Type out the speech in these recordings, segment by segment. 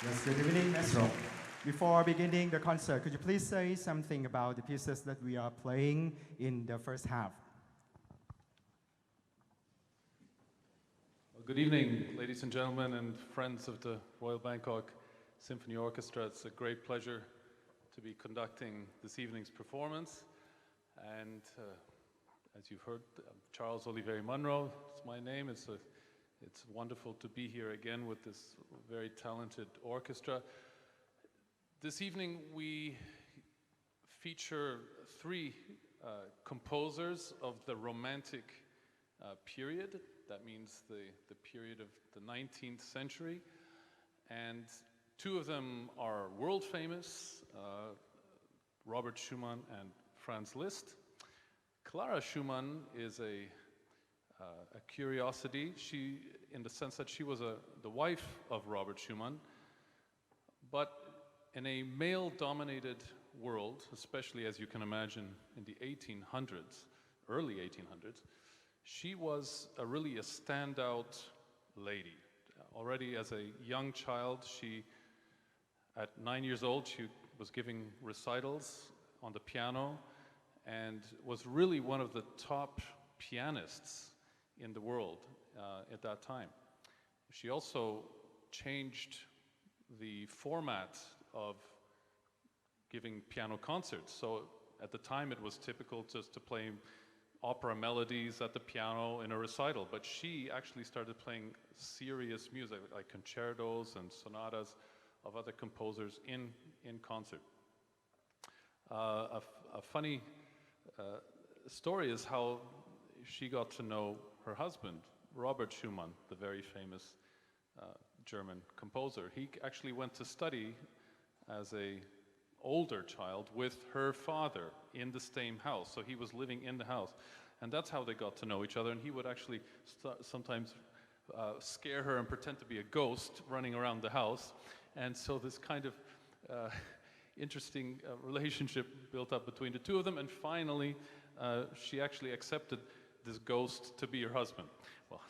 Yes, good evening, Maestro. Before beginning the concert, could you please say something about the pieces that we are playing in the first half? Well, good evening, ladies and gentlemen, and friends of the Royal Bangkok Symphony Orchestra. It's a great pleasure to be conducting this evening's performance. And as you've heard, Charles Olivieri-Munroe is my name. It's wonderful to be here again with this very talented orchestra. This evening we feature three composers of the Romantic period. That means the period of the 19th century. And two of them are world famous, Robert Schumann and Franz Liszt. Clara Schumann is a curiosity. She, in the sense that she was the wife of Robert Schumann, but in a male-dominated world, especially as you can imagine in the 1800s, early 1800s, she was really a standout lady. Already as a young child, at 9 years old, she was giving recitals on the piano and was really one of the top pianists in the world at that time. She also changed the format of giving piano concerts. So at the time it was typical just to play opera melodies at the piano in a recital, but she actually started playing serious music like concertos and sonatas of other composers in concert. A funny story is how she got to know her husband, Robert Schumann, the very famous German composer. He actually went to study as an older child with her father in the same house. So he was living in the house. And that's how they got to know each other. And he would actually sometimes scare her and pretend to be a ghost running around the house. And so this kind of interesting relationship built up between the two of them. And finally, she actually accepted this ghost to be her husband. Well,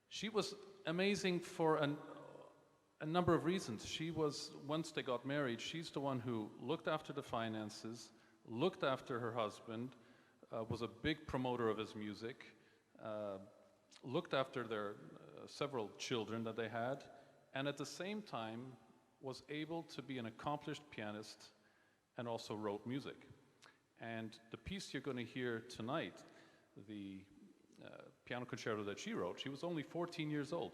she was amazing for a number of reasons. She was, once they got married, she's the one who looked after the finances, looked after her husband, was a big promoter of his music, looked after their several children that they had, and at the same time was able to be an accomplished pianist and also wrote music. And the piece you're going to hear tonight, the piano concerto that she wrote, she was only 14 years old.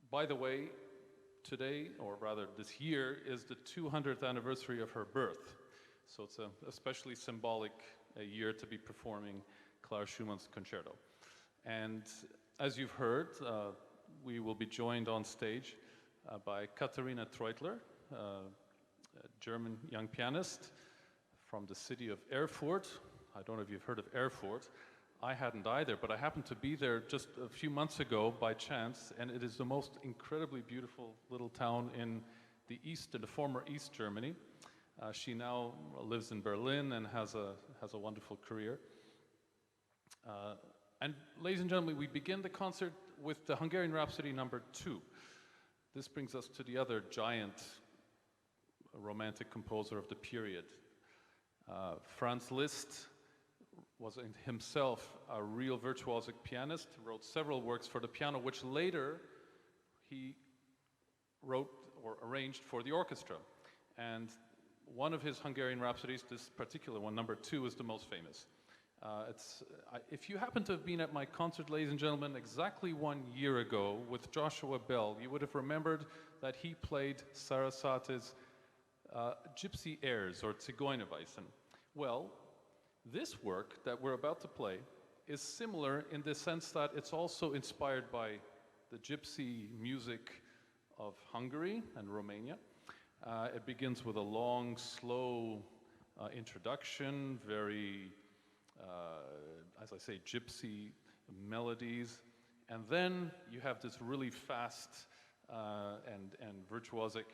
By the way, today, or rather this year, is the 200th anniversary of her birth. So it's especially symbolic a year to be performing Clara Schumann's concerto. And as you've heard, we will be joined on stage by Katharina Treutler, a German young pianist from the city of Erfurt. I don't know if you've heard of Erfurt. I hadn't either, but I happened to be there just a few months ago by chance, and it is the most incredibly beautiful little town in the East, in the former East Germany. She now lives in Berlin and has a wonderful career. And ladies and gentlemen, we begin the concert with the Hungarian Rhapsody No. 2. This brings us to the other giant Romantic composer of the period. Franz Liszt was himself a real virtuosic pianist, wrote several works for the piano, which later he wrote or arranged for the orchestra. And one of his Hungarian Rhapsodies, this particular one, No. 2, is the most famous. If you happen to have been at my concert, ladies and gentlemen, exactly 1 year ago with Joshua Bell, you would have remembered that he played Sarasate's Gypsy Airs, or Zigeunerweisen. Well, this work that we're about to play is similar in the sense that it's also inspired by the gypsy music of Hungary and Romania. It begins with a long, slow introduction, very, as I say, gypsy melodies. And then you have this really fast and virtuosic,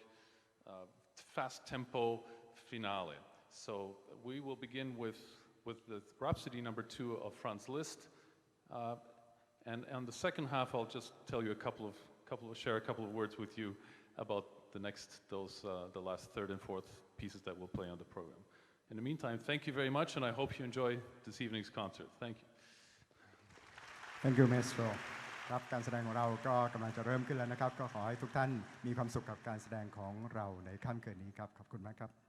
fast tempo finale. So we will begin with the Rhapsody No. 2 of Franz Liszt. And on the second half, I'll just tell you share a couple of words with you about the last third and fourth pieces that we'll play on the program. In the meantime, thank you very much, and I hope you enjoy this evening's concert. Thank you. Thank you Maestro ครับการแสดงของเราก็กำลังจะเริ่มขึ้นแล้วนะครับก็ขอให้ทุกท่านมีความสุขกับการแสดงของเราในค่ำคืนนี้ครับขอบคุณมากครับ